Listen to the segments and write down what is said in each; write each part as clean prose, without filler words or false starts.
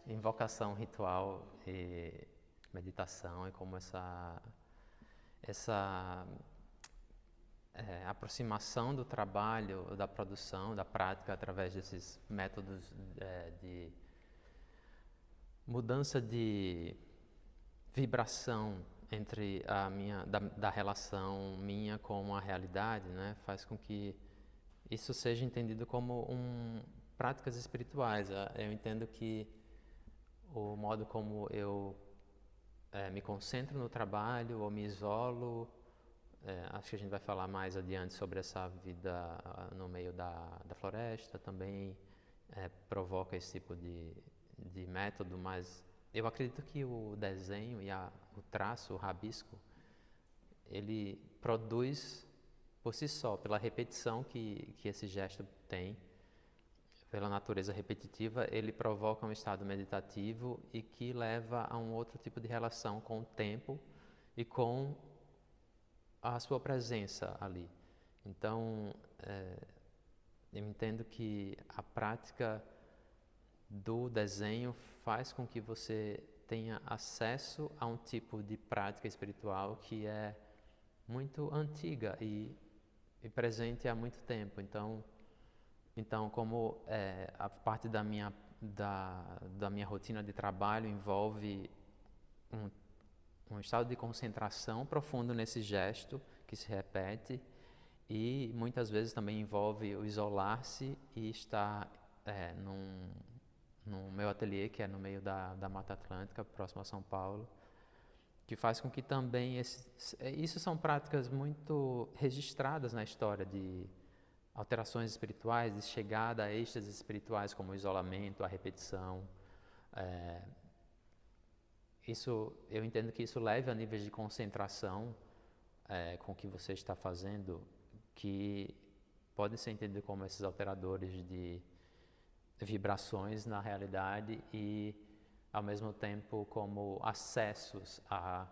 invocação ritual e meditação, e como essa aproximação do trabalho, da produção, da prática através desses métodos de mudança de vibração entre da relação minha com a realidade, né, faz com que isso seja entendido como práticas espirituais. Eu entendo que o modo como eu me concentro no trabalho ou me isolo, acho que a gente vai falar mais adiante sobre essa vida no meio da floresta, também provoca esse tipo de método, mas eu acredito que o desenho e o traço, o rabisco, ele produz por si só, pela repetição que esse gesto tem, pela natureza repetitiva, ele provoca um estado meditativo e que leva a um outro tipo de relação com o tempo e com a sua presença ali. Então, eu entendo que a prática do desenho faz com que você tenha acesso a um tipo de prática espiritual que é muito antiga e presente há muito tempo. Então como a parte da minha rotina de trabalho envolve um estado de concentração profundo nesse gesto que se repete, e muitas vezes também envolve o isolar-se e estar no meu ateliê, que é no meio da Mata Atlântica, próximo a São Paulo, que faz com que também isso são práticas muito registradas na história de alterações espirituais, de chegada a êxtases espirituais, como o isolamento, a repetição. Eu entendo que isso leva a níveis de concentração com o que você está fazendo, que podem ser entendidos como esses alteradores de vibrações na realidade e, ao mesmo tempo, como acessos a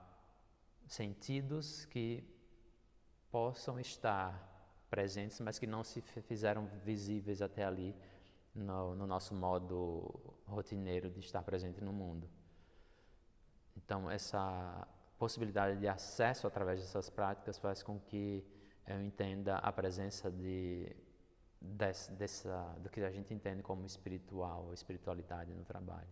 sentidos que possam estar presentes, mas que não se fizeram visíveis até ali no nosso modo rotineiro de estar presente no mundo. Então, essa possibilidade de acesso através dessas práticas faz com que eu entenda a presença do que a gente entende como espiritual, espiritualidade no trabalho.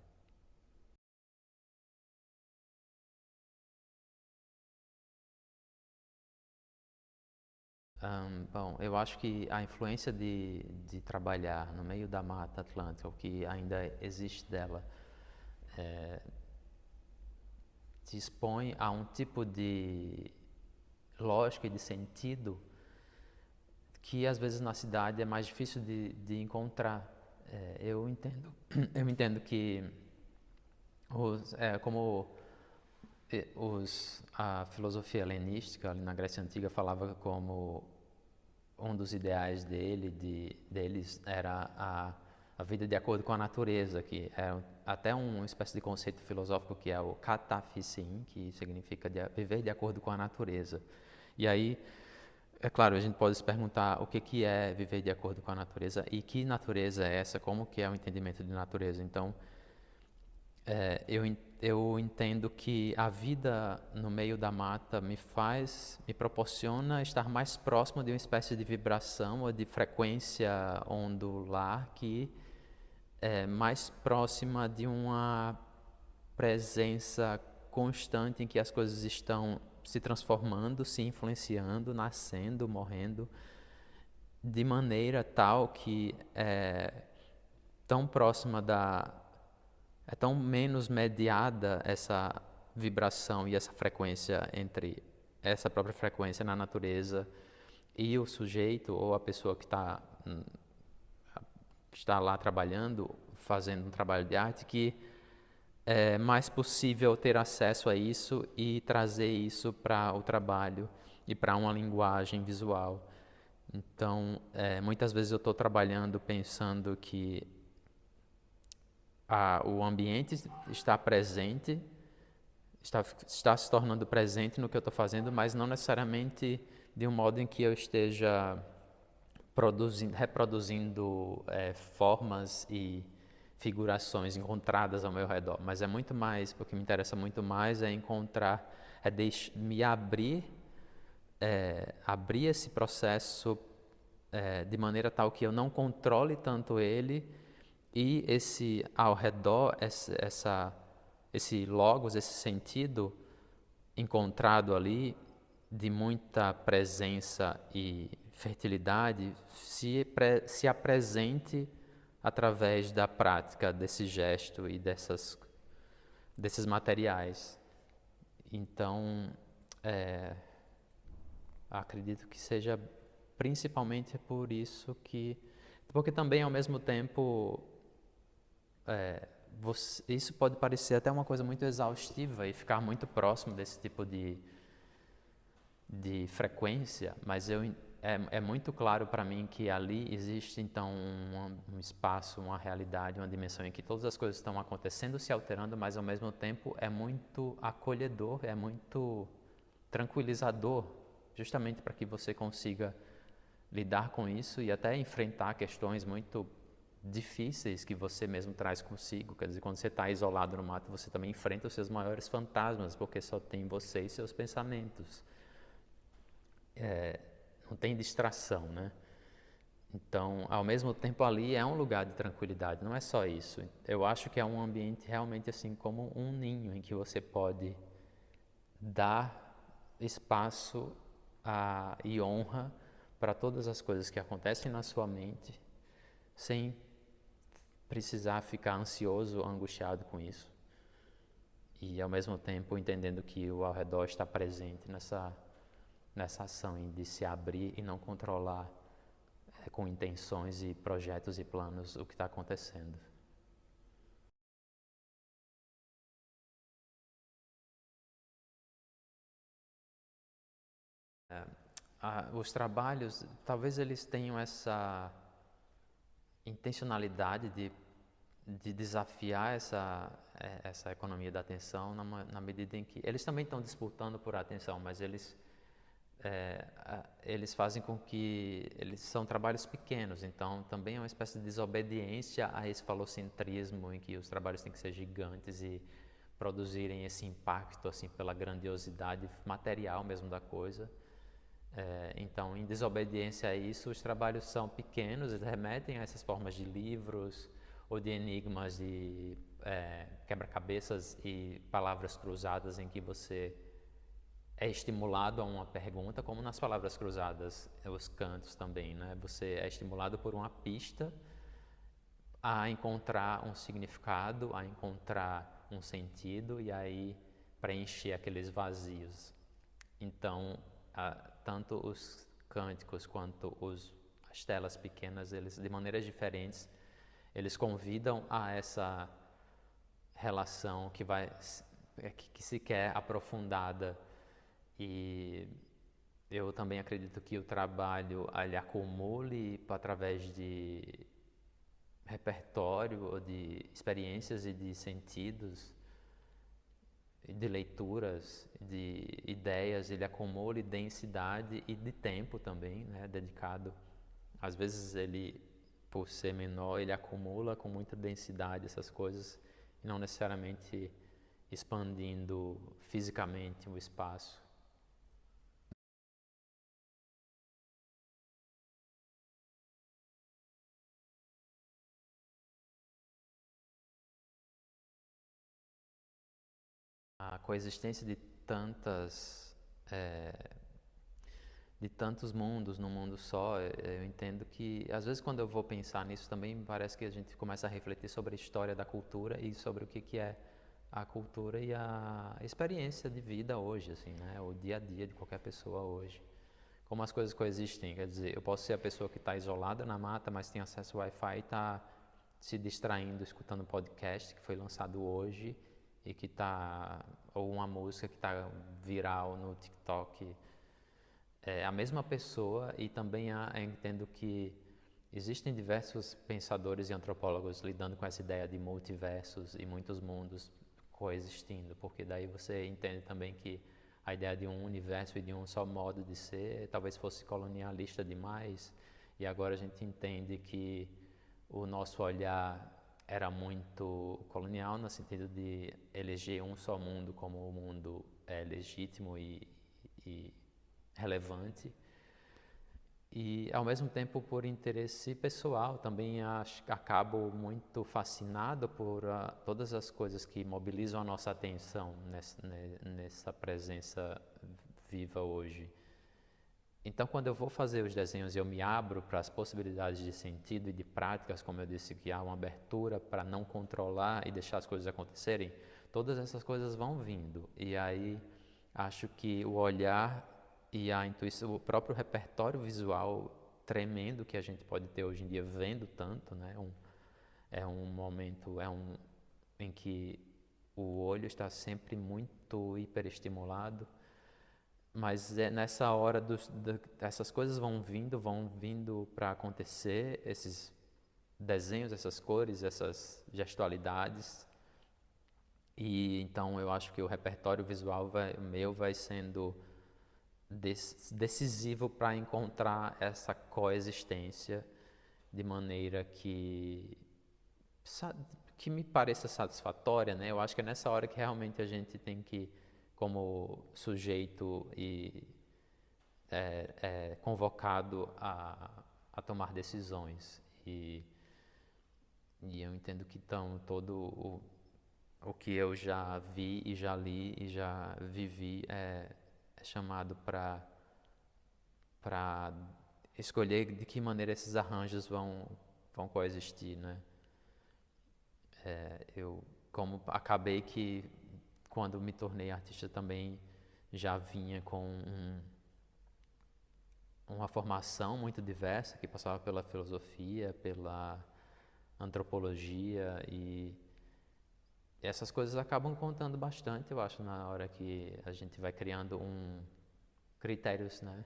Bom, eu acho que a influência de trabalhar no meio da Mata Atlântica, o que ainda existe dela, te expõe a um tipo de lógica e de sentido que às vezes na cidade é mais difícil de encontrar. Eu entendo que a filosofia helenística ali na Grécia Antiga falava como um dos ideais deles era a vida de acordo com a natureza, que é até uma espécie de conceito filosófico que é o kataphysin, que significa viver de acordo com a natureza. E aí, é claro, a gente pode se perguntar o que é viver de acordo com a natureza e que natureza é essa, como que é o entendimento de natureza. Então, eu entendo que a vida no meio da mata me proporciona estar mais próximo de uma espécie de vibração ou de frequência ondular que é mais próxima de uma presença constante em que as coisas estão se transformando, se influenciando, nascendo, morrendo, de maneira tal que é tão próxima é tão menos mediada essa vibração e essa frequência entre essa própria frequência na natureza e o sujeito ou a pessoa que está lá trabalhando, fazendo um trabalho de arte, que é mais possível ter acesso a isso e trazer isso para o trabalho e para uma linguagem visual. Então, muitas vezes eu estou trabalhando pensando que o ambiente está presente, está se tornando presente no que eu estou fazendo, mas não necessariamente de um modo em que eu esteja reproduzindo formas e figurações encontradas ao meu redor, mas é muito mais, o que me interessa muito mais é encontrar, me abrir, abrir esse processo de maneira tal que eu não controle tanto ele e esse ao redor, esse logos, esse sentido encontrado ali de muita presença e fertilidade se apresente através da prática desse gesto e desses materiais. Então, acredito que seja principalmente por isso porque também ao mesmo tempo isso pode parecer até uma coisa muito exaustiva e ficar muito próximo desse tipo de frequência, mas é muito claro para mim que ali existe então um espaço, uma realidade, uma dimensão em que todas as coisas estão acontecendo, se alterando, mas ao mesmo tempo é muito acolhedor, é muito tranquilizador, justamente para que você consiga lidar com isso e até enfrentar questões muito difíceis que você mesmo traz consigo. Quer dizer, quando você está isolado no mato, você também enfrenta os seus maiores fantasmas, porque só tem você e seus pensamentos. Não tem distração, né? Então, ao mesmo tempo ali é um lugar de tranquilidade, não é só isso. Eu acho que é um ambiente realmente assim como um ninho em que você pode dar espaço e honra para todas as coisas que acontecem na sua mente, sem precisar ficar ansioso, angustiado com isso. E ao mesmo tempo entendendo que o ao redor está presente nessa ação de se abrir e não controlar com intenções e projetos e planos o que está acontecendo. Os trabalhos, talvez eles tenham essa intencionalidade de desafiar essa economia da atenção na medida em que eles também estão disputando por atenção, mas eles fazem com que eles são trabalhos pequenos, então também é uma espécie de desobediência a esse falocentrismo em que os trabalhos têm que ser gigantes e produzirem esse impacto assim pela grandiosidade material mesmo da coisa. Então, em desobediência a isso, os trabalhos são pequenos, eles remetem a essas formas de livros ou de enigmas, de quebra-cabeças e palavras cruzadas em que você é estimulado a uma pergunta, como nas palavras cruzadas, os cantos também, né? Você é estimulado por uma pista a encontrar um significado, a encontrar um sentido e aí preencher aqueles vazios. Então, tanto os cânticos quanto as telas pequenas, eles de maneiras diferentes, eles convidam a essa relação que se quer aprofundada. E eu também acredito que o trabalho ele acumule através de repertório, ou de experiências e de sentidos, de leituras, de ideias, ele acumule densidade e de tempo também, né, dedicado. Às vezes ele, por ser menor, ele acumula com muita densidade essas coisas, e não necessariamente expandindo fisicamente o espaço. A coexistência de tantos mundos num mundo só, eu entendo que, às vezes, quando eu vou pensar nisso também, parece que a gente começa a refletir sobre a história da cultura e sobre o que é a cultura e a experiência de vida hoje, assim, né? O dia a dia de qualquer pessoa hoje. Como as coisas coexistem, quer dizer, eu posso ser a pessoa que está isolada na mata, mas tem acesso ao Wi-Fi e está se distraindo, escutando um podcast que foi lançado hoje e que está, ou uma música que está viral no TikTok. É a mesma pessoa e também eu entendo que existem diversos pensadores e antropólogos lidando com essa ideia de multiversos e muitos mundos coexistindo, porque daí você entende também que a ideia de um universo e de um só modo de ser talvez fosse colonialista demais, e agora a gente entende que o nosso olhar era muito colonial, no sentido de eleger um só mundo como o mundo é legítimo e relevante. E, ao mesmo tempo, por interesse pessoal, também acabo muito fascinado por todas as coisas que mobilizam a nossa atenção nessa presença viva hoje. Então, quando eu vou fazer os desenhos, eu me abro para as possibilidades de sentido e de práticas, como eu disse, que há uma abertura para não controlar e deixar as coisas acontecerem, todas essas coisas vão vindo. E aí, acho que o olhar e a intuição, o próprio repertório visual tremendo que a gente pode ter hoje em dia, vendo tanto, né? É um momento em que o olho está sempre muito hiperestimulado, mas é nessa hora essas coisas vão vindo para acontecer, esses desenhos, essas cores, essas gestualidades. E então eu acho que o repertório visual meu vai sendo decisivo para encontrar essa coexistência de maneira que me pareça satisfatória, né? Eu acho que é nessa hora que realmente a gente tem que, como sujeito e convocado a tomar decisões. E eu entendo que então o que eu já vi e já li e já vivi é chamado para escolher de que maneira esses arranjos vão coexistir, né? Eu, como acabei que quando me tornei artista também já vinha com uma formação muito diversa que passava pela filosofia, pela antropologia e essas coisas acabam contando bastante, eu acho, na hora que a gente vai criando critérios, né?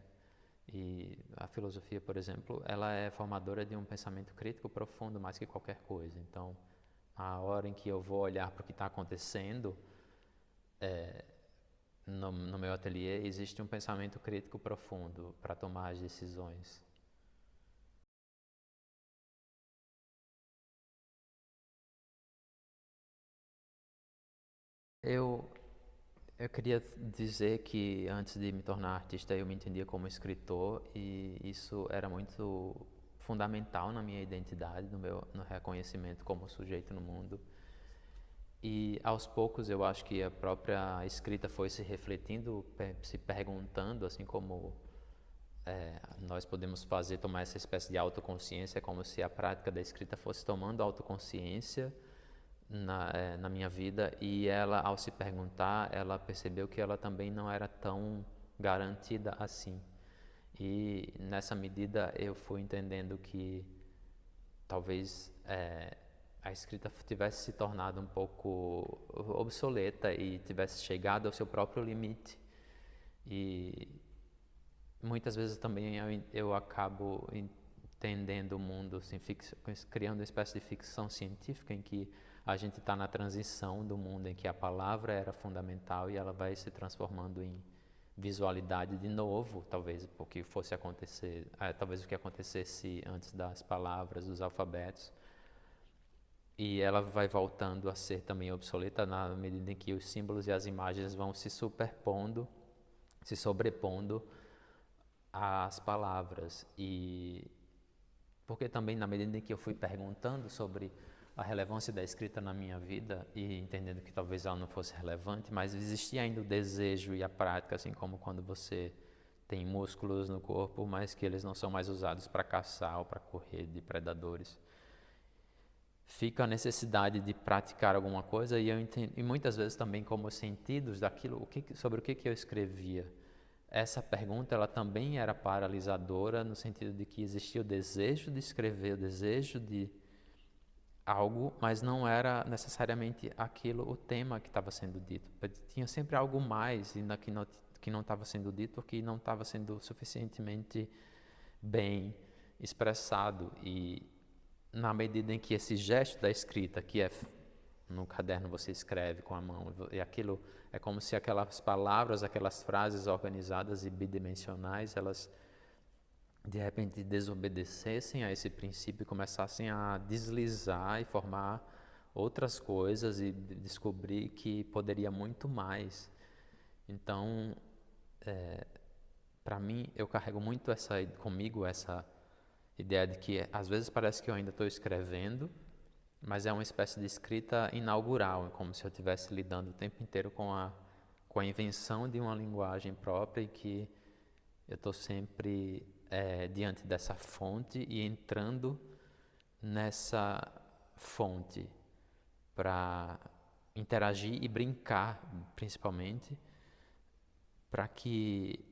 E a filosofia, por exemplo, ela é formadora de um pensamento crítico profundo mais que qualquer coisa. Então, a hora em que eu vou olhar para o que está acontecendo no meu ateliê, existe um pensamento crítico profundo para tomar as decisões. Eu, eu queria dizer que antes de me tornar artista eu me entendia como escritor e isso era muito fundamental na minha identidade, no reconhecimento como sujeito no mundo. E aos poucos eu acho que a própria escrita foi se refletindo, se perguntando, assim como nós podemos tomar essa espécie de autoconsciência, como se a prática da escrita fosse tomando autoconsciência na minha vida, e ela, ao se perguntar, ela percebeu que ela também não era tão garantida assim. E nessa medida eu fui entendendo que talvez a escrita tivesse se tornado um pouco obsoleta e tivesse chegado ao seu próprio limite. E muitas vezes também eu acabo entendendo o mundo, assim, criando uma espécie de ficção científica em que a gente está na transição do mundo em que a palavra era fundamental e ela vai se transformando em visualidade de novo, talvez o que fosse acontecer, talvez o que acontecesse antes das palavras, dos alfabetos. E ela vai voltando a ser também obsoleta na medida em que os símbolos e as imagens vão se superpondo, se sobrepondo às palavras. E porque também na medida em que eu fui perguntando sobre a relevância da escrita na minha vida e entendendo que talvez ela não fosse relevante, mas existia ainda o desejo e a prática, assim como quando você tem músculos no corpo, mas que eles não são mais usados para caçar ou para correr de predadores. Fica a necessidade de praticar alguma coisa e eu entendo, e muitas vezes também como os sentidos daquilo, sobre o que eu escrevia. Essa pergunta ela também era paralisadora no sentido de que existia o desejo de escrever, o desejo de algo, mas não era necessariamente aquilo o tema que estava sendo dito. Tinha sempre algo mais que não estava sendo dito ou que não estava sendo suficientemente bem expressado. E na medida em que esse gesto da escrita, que é no caderno você escreve com a mão, e aquilo é como se aquelas palavras, aquelas frases organizadas e bidimensionais, elas de repente desobedecessem a esse princípio e começassem a deslizar e formar outras coisas e descobrir que poderia muito mais. Então, para mim, eu carrego muito comigo essa ideia de que às vezes parece que eu ainda estou escrevendo, mas é uma espécie de escrita inaugural, como se eu estivesse lidando o tempo inteiro com a invenção de uma linguagem própria e que eu estou sempre diante dessa fonte e entrando nessa fonte para interagir e brincar, principalmente, para que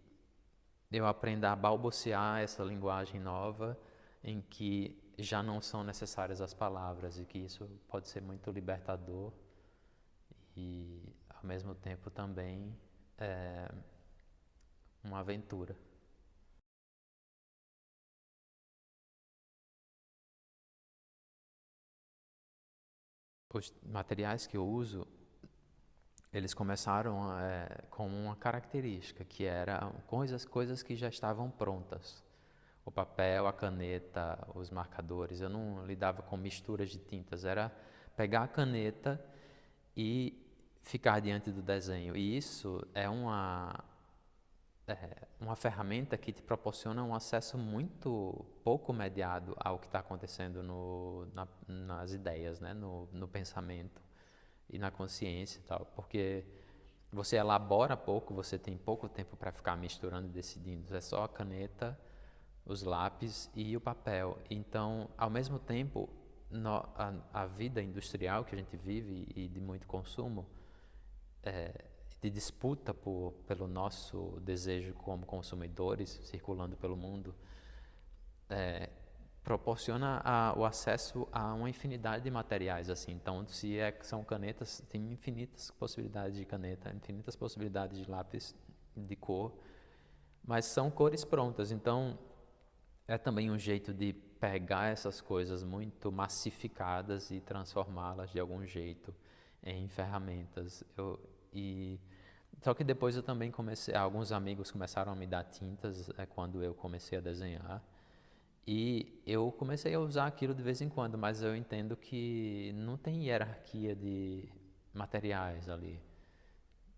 eu aprenda a balbuciar essa linguagem nova em que já não são necessárias as palavras e que isso pode ser muito libertador e, ao mesmo tempo, também uma aventura. Os materiais que eu uso, eles começaram com uma característica, que era coisas que já estavam prontas. O papel, a caneta, os marcadores. Eu não lidava com misturas de tintas, era pegar a caneta e ficar diante do desenho. E isso é uma ferramenta que te proporciona um acesso muito pouco mediado ao que está acontecendo nas ideias, né? No pensamento e na consciência e tal, porque você elabora pouco, você tem pouco tempo para ficar misturando e decidindo, é só a caneta, os lápis e o papel. Então, ao mesmo tempo, a vida industrial que a gente vive e de muito consumo, de disputa pelo nosso desejo como consumidores circulando pelo mundo, proporciona o acesso a uma infinidade de materiais assim. Então, se são canetas, tem infinitas possibilidades de caneta, infinitas possibilidades de lápis de cor, mas são cores prontas. Então, é também um jeito de pegar essas coisas muito massificadas e transformá-las de algum jeito em ferramentas. Só que depois eu também comecei, alguns amigos começaram a me dar tintas quando eu comecei a desenhar. E eu comecei a usar aquilo de vez em quando, mas eu entendo que não tem hierarquia de materiais ali.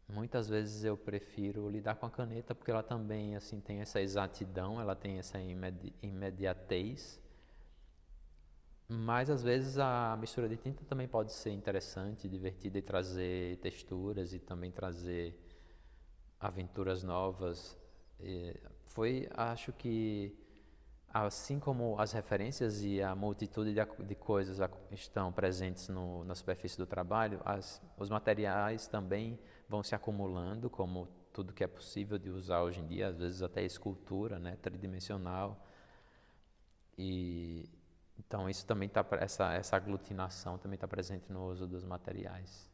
Muitas vezes eu prefiro lidar com a caneta porque ela também assim tem essa exatidão, ela tem essa imediatez. Mas às vezes a mistura de tinta também pode ser interessante, divertida e trazer texturas e também trazer aventuras novas. Acho que assim como as referências e a multitude de coisas estão presentes na superfície do trabalho, os materiais também vão se acumulando, como tudo que é possível de usar hoje em dia, às vezes até escultura, né, tridimensional. E então isso também essa aglutinação também está presente no uso dos materiais.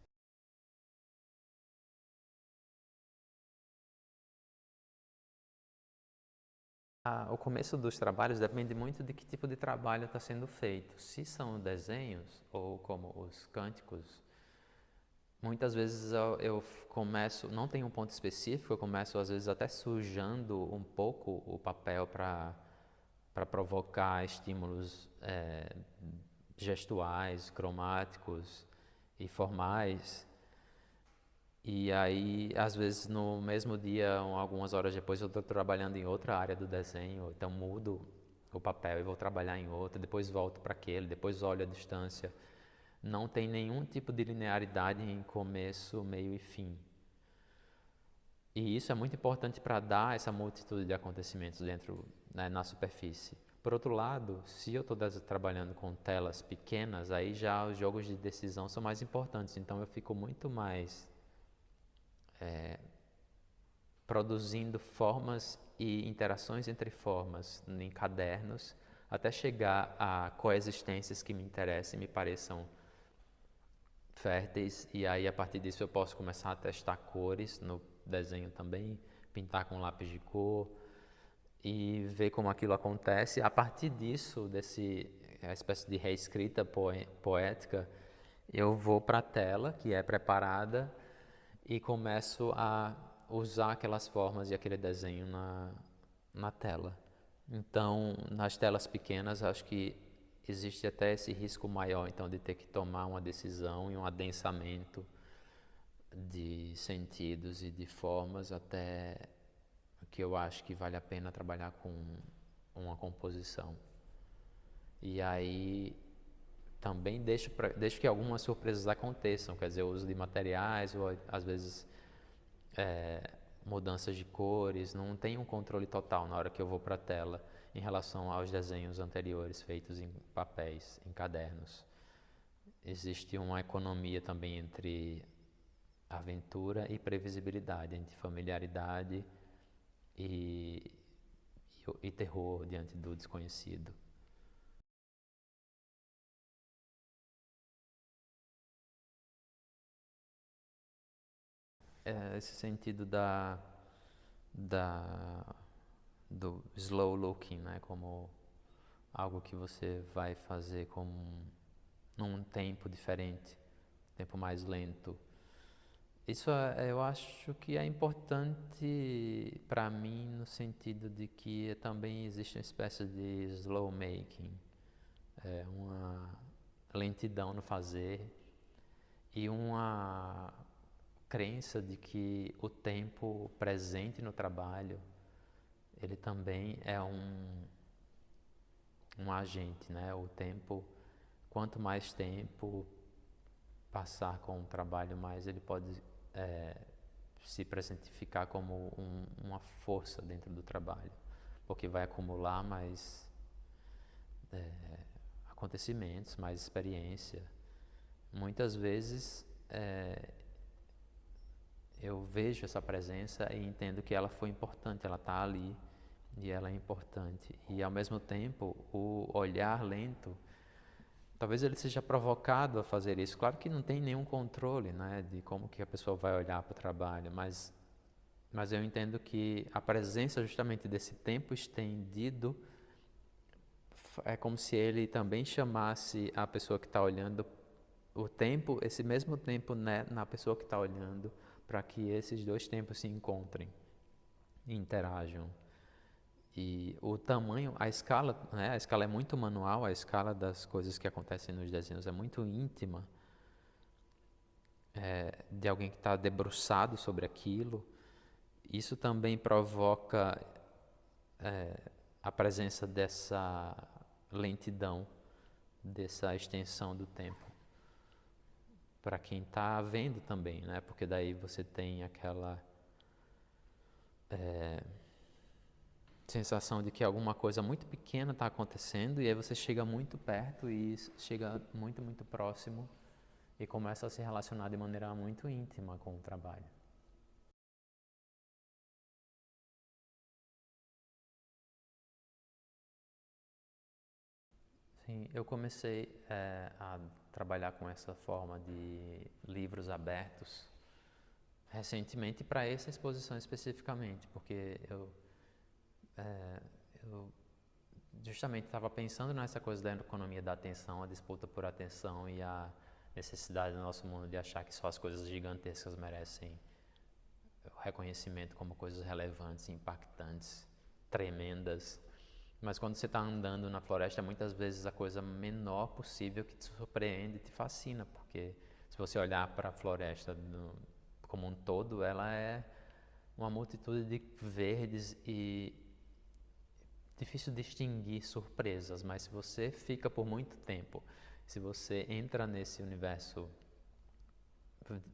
O começo dos trabalhos depende muito de que tipo de trabalho está sendo feito. Se são desenhos, ou como os cânticos, muitas vezes eu começo, não tem um ponto específico, eu começo às vezes até sujando um pouco o papel para provocar estímulos gestuais, cromáticos e formais. E aí, às vezes, no mesmo dia, algumas horas depois, eu estou trabalhando em outra área do desenho, então mudo o papel e vou trabalhar em outra, depois volto para aquele, depois olho a distância. Não tem nenhum tipo de linearidade em começo, meio e fim. E isso é muito importante para dar essa multitude de acontecimentos dentro, né, na superfície. Por outro lado, se eu estou trabalhando com telas pequenas, aí já os jogos de decisão são mais importantes, então eu fico muito mais produzindo formas e interações entre formas em cadernos, até chegar a coexistências que me interessem e me pareçam férteis, e aí a partir disso eu posso começar a testar cores no desenho também, pintar com lápis de cor e ver como aquilo acontece. A partir disso, a espécie de reescrita poética, eu vou para a tela, que é preparada, e começo a usar aquelas formas e aquele desenho na tela. Então, nas telas pequenas, acho que existe até esse risco maior, então, de ter que tomar uma decisão e um adensamento de sentidos e de formas, até que eu acho que vale a pena trabalhar com uma composição. E aí também deixo que algumas surpresas aconteçam, quer dizer, o uso de materiais ou às vezes mudanças de cores, não tenho um controle total na hora que eu vou para a tela em relação aos desenhos anteriores feitos em papéis, em cadernos. Existe uma economia também entre aventura e previsibilidade, entre familiaridade e, e terror diante do desconhecido. Esse sentido da, do slow looking, né? Como algo que você vai fazer num tempo diferente, tempo mais lento. Isso eu acho que é importante para mim no sentido de que também existe uma espécie de slow making, uma lentidão no fazer e uma crença de que o tempo presente no trabalho ele também é um agente, né? O tempo, quanto mais tempo passar com o trabalho, mais ele pode se presentificar como uma força dentro do trabalho, porque vai acumular mais acontecimentos, mais experiência. Muitas vezes eu vejo essa presença e entendo que ela foi importante, ela está ali e ela é importante. E ao mesmo tempo, o olhar lento, talvez ele seja provocado a fazer isso. Claro que não tem nenhum controle, né, de como que a pessoa vai olhar para o trabalho, mas eu entendo que a presença justamente desse tempo estendido é como se ele também chamasse a pessoa que está olhando o tempo, esse mesmo tempo, né, na pessoa que está olhando, para que esses dois tempos se encontrem e interajam. E o tamanho, a escala, né, a escala é muito manual, a escala das coisas que acontecem nos desenhos é muito íntima, de alguém que está debruçado sobre aquilo. Isso também provoca a presença dessa lentidão, dessa extensão do tempo para quem está vendo também, né? Porque daí você tem aquela sensação de que alguma coisa muito pequena está acontecendo e aí você chega muito perto e chega muito, muito próximo e começa a se relacionar de maneira muito íntima com o trabalho. Sim, eu comecei a trabalhar com essa forma de livros abertos recentemente para essa exposição especificamente, porque eu justamente estava pensando nessa coisa da economia da atenção, a disputa por atenção e a necessidade do nosso mundo de achar que só as coisas gigantescas merecem o reconhecimento como coisas relevantes, impactantes, tremendas. Mas quando você está andando na floresta, muitas vezes a coisa menor possível que te surpreende te fascina, porque se você olhar para a floresta como um todo, ela é uma multitude de verdes e difícil distinguir surpresas, mas se você fica por muito tempo, se você entra nesse universo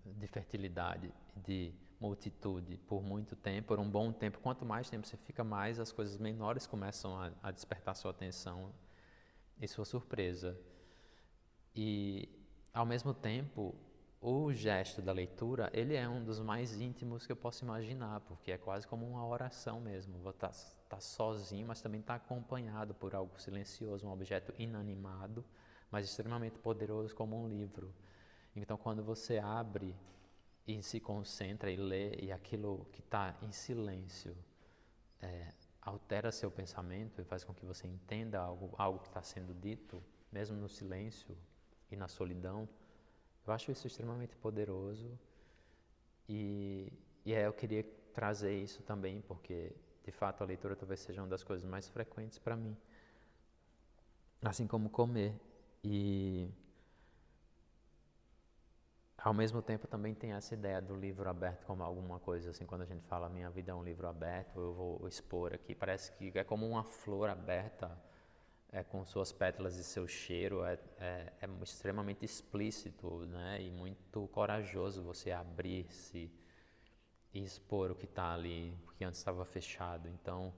de fertilidade, de multitude por muito tempo, por um bom tempo, quanto mais tempo você fica, mais as coisas menores começam a despertar sua atenção e sua surpresa. E, ao mesmo tempo, o gesto da leitura, ele é um dos mais íntimos que eu posso imaginar, porque é quase como uma oração mesmo. Vou estar sozinho, mas também está acompanhado por algo silencioso, um objeto inanimado, mas extremamente poderoso como um livro. Então, quando você abre e se concentra e lê, e aquilo que está em silêncio altera seu pensamento e faz com que você entenda algo que está sendo dito, mesmo no silêncio e na solidão, eu acho isso extremamente poderoso e eu queria trazer isso também, porque de fato a leitura talvez seja uma das coisas mais frequentes para mim, assim como comer. E ao mesmo tempo também tem essa ideia do livro aberto como alguma coisa, assim, quando a gente fala minha vida é um livro aberto, eu vou expor aqui, parece que é como uma flor aberta, com suas pétalas e seu cheiro, é extremamente explícito, né, e muito corajoso você abrir-se e expor o que está ali, porque antes estava fechado. Então,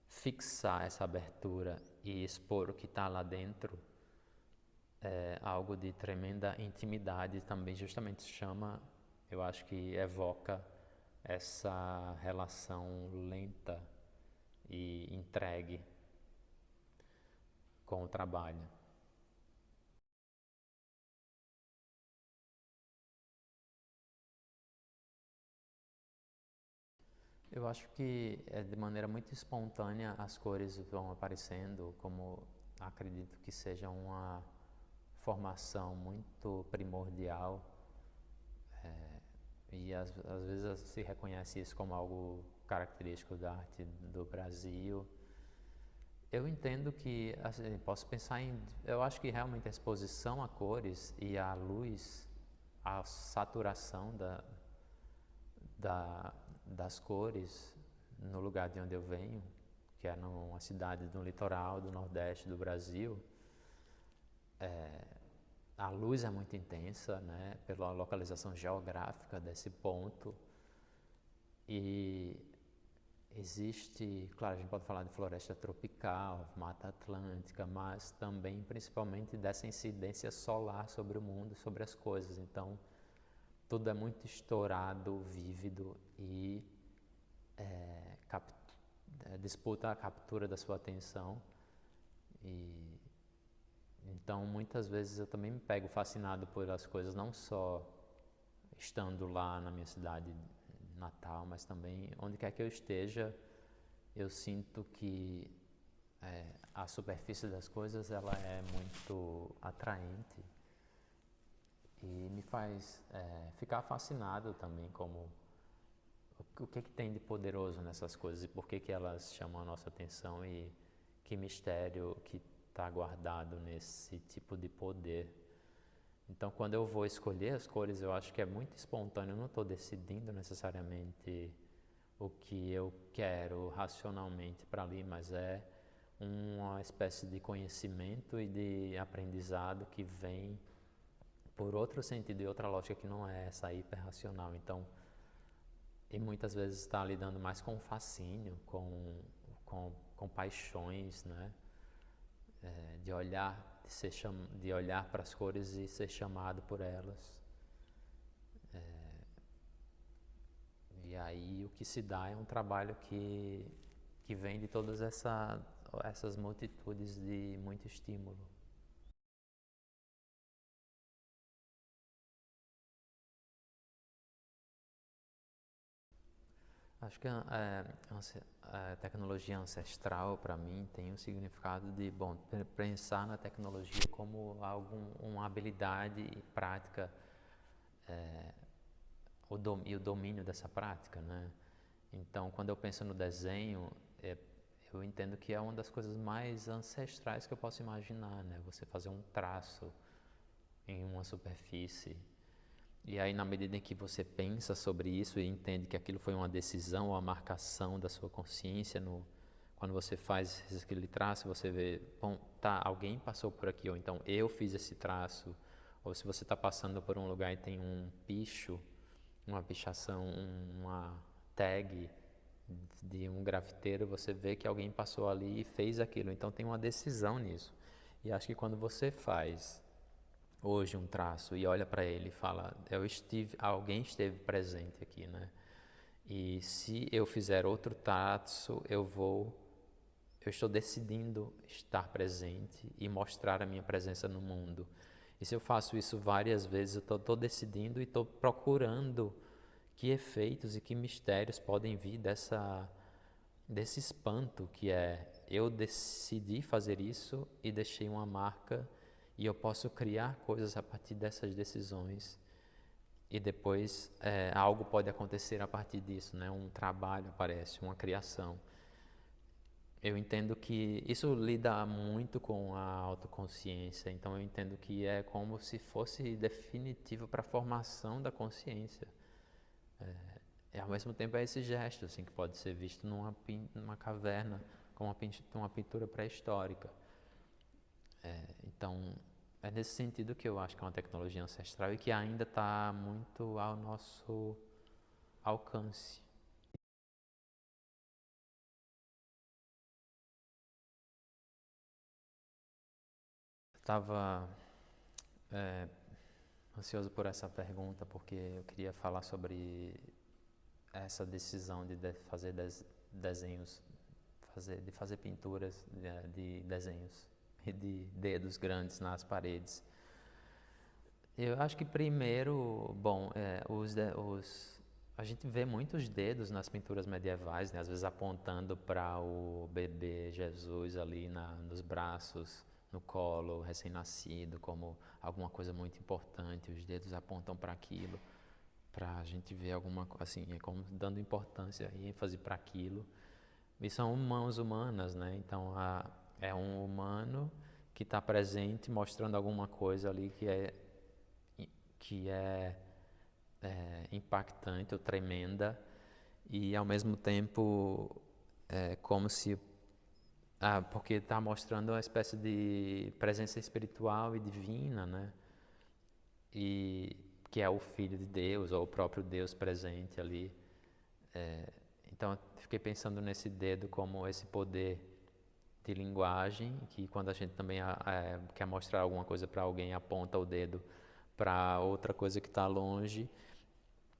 fixar essa abertura e expor o que está lá dentro é algo de tremenda intimidade, também justamente chama, eu acho que evoca essa relação lenta e entregue com o trabalho. Eu acho que de maneira muito espontânea as cores vão aparecendo, como acredito que seja uma formação muito primordial, e às vezes se reconhece isso como algo característico da arte do Brasil. Eu entendo que, assim, posso pensar em, eu acho que realmente a exposição a cores e a luz, a saturação das cores no lugar de onde eu venho, que é numa cidade do litoral do Nordeste do Brasil, a luz é muito intensa, né, pela localização geográfica desse ponto. E existe, claro, a gente pode falar de floresta tropical, mata atlântica, mas também principalmente dessa incidência solar sobre o mundo, sobre as coisas. Então, tudo é muito estourado, vívido e disputa a captura da sua atenção. E então, muitas vezes eu também me pego fascinado por as coisas, não só estando lá na minha cidade natal, mas também onde quer que eu esteja, eu sinto que a superfície das coisas ela é muito atraente e me faz ficar fascinado também como o que tem de poderoso nessas coisas e por que elas chamam a nossa atenção e que mistério que está guardado nesse tipo de poder. Então, quando eu vou escolher as cores, eu acho que é muito espontâneo, eu não estou decidindo necessariamente o que eu quero racionalmente para ali, mas é uma espécie de conhecimento e de aprendizado que vem por outro sentido e outra lógica que não é essa hiperracional. Então, e muitas vezes está lidando mais com fascínio, com paixões, né? De olhar, de olhar para as cores e ser chamado por elas. E aí o que se dá é um trabalho que vem de todas essas multitudes de muito estímulo. Acho que a tecnologia ancestral, para mim, tem um significado de, bom, pensar na tecnologia como uma habilidade e prática, e o domínio dessa prática, né? Então, quando eu penso no desenho, eu entendo que é uma das coisas mais ancestrais que eu posso imaginar, né? Você fazer um traço em uma superfície. E aí, na medida em que você pensa sobre isso e entende que aquilo foi uma decisão ou a marcação da sua consciência, quando você faz aquele traço, você vê, bom, tá, alguém passou por aqui, ou então eu fiz esse traço, ou se você está passando por um lugar e tem um picho, uma pichação, uma tag de um grafiteiro, você vê que alguém passou ali e fez aquilo, então tem uma decisão nisso. E acho que quando você faz hoje um traço e olha para ele e fala, alguém esteve presente aqui, né? E se eu fizer outro traço, eu estou decidindo estar presente e mostrar a minha presença no mundo. E se eu faço isso várias vezes, eu estou decidindo e estou procurando que efeitos e que mistérios podem vir desse espanto que é eu decidi fazer isso e deixei uma marca e eu posso criar coisas a partir dessas decisões e depois algo pode acontecer a partir disso, né? Um trabalho aparece, uma criação. Eu entendo que isso lida muito com a autoconsciência, então eu entendo que é como se fosse definitivo para a formação da consciência. E ao mesmo tempo é esse gesto assim, que pode ser visto numa caverna, com uma pintura pré-histórica. Então, é nesse sentido que eu acho que é uma tecnologia ancestral e que ainda está muito ao nosso alcance. Estava ansioso por essa pergunta porque eu queria falar sobre essa decisão de fazer desenhos, de fazer pinturas de desenhos e de dedos grandes nas paredes. Eu acho que primeiro, bom, a gente vê muitos dedos nas pinturas medievais, né? Às vezes apontando para o bebê Jesus ali nos braços, no colo, recém-nascido, como alguma coisa muito importante. Os dedos apontam para aquilo, para a gente ver alguma coisa, assim, é como dando importância e ênfase para aquilo. E são mãos humanas, né? Então é um humano que está presente, mostrando alguma coisa ali que é impactante ou tremenda e ao mesmo tempo é como se porque está mostrando uma espécie de presença espiritual e divina, né? E que é o Filho de Deus ou o próprio Deus presente ali. Então eu fiquei pensando nesse dedo como esse poder de linguagem, que quando a gente também quer mostrar alguma coisa para alguém, aponta o dedo para outra coisa que está longe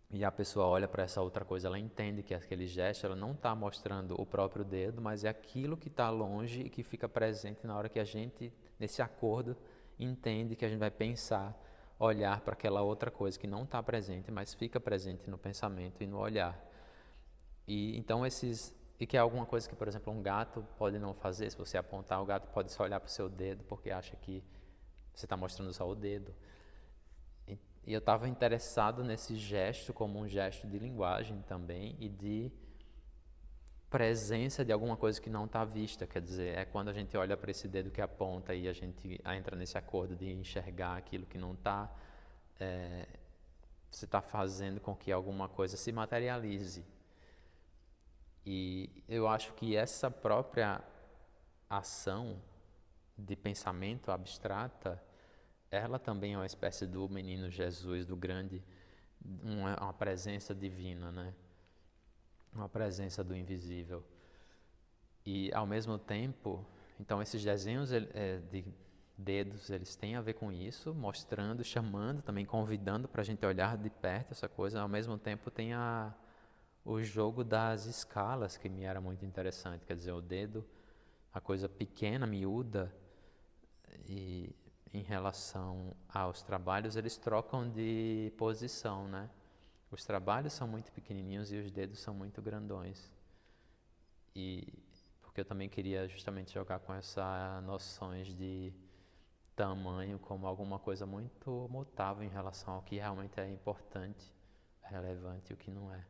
e a pessoa olha para essa outra coisa, ela entende que aquele gesto, ela não está mostrando o próprio dedo, mas é aquilo que está longe e que fica presente na hora que a gente, nesse acordo, entende que a gente vai pensar, olhar para aquela outra coisa que não está presente, mas fica presente no pensamento e no olhar. E então e que é alguma coisa que, por exemplo, um gato pode não fazer. Se você apontar, o gato pode só olhar para o seu dedo porque acha que você está mostrando só o dedo. E eu estava interessado nesse gesto como um gesto de linguagem também e de presença de alguma coisa que não está vista. Quer dizer, é quando a gente olha para esse dedo que aponta e a gente entra nesse acordo de enxergar aquilo que não está. Você está fazendo com que alguma coisa se materialize. E eu acho que essa própria ação de pensamento abstrata, ela também é uma espécie do menino Jesus, do grande, uma presença divina, né? Uma presença do invisível. E ao mesmo tempo, então esses desenhos de dedos, eles têm a ver com isso, mostrando, chamando, também convidando para a gente olhar de perto essa coisa. Ao mesmo tempo tem o jogo das escalas, que me era muito interessante, quer dizer, o dedo, a coisa pequena, miúda, e em relação aos trabalhos, eles trocam de posição, né? Os trabalhos são muito pequenininhos e os dedos são muito grandões. E porque eu também queria justamente jogar com essas noções de tamanho como alguma coisa muito mutável em relação ao que realmente é importante, relevante e o que não é.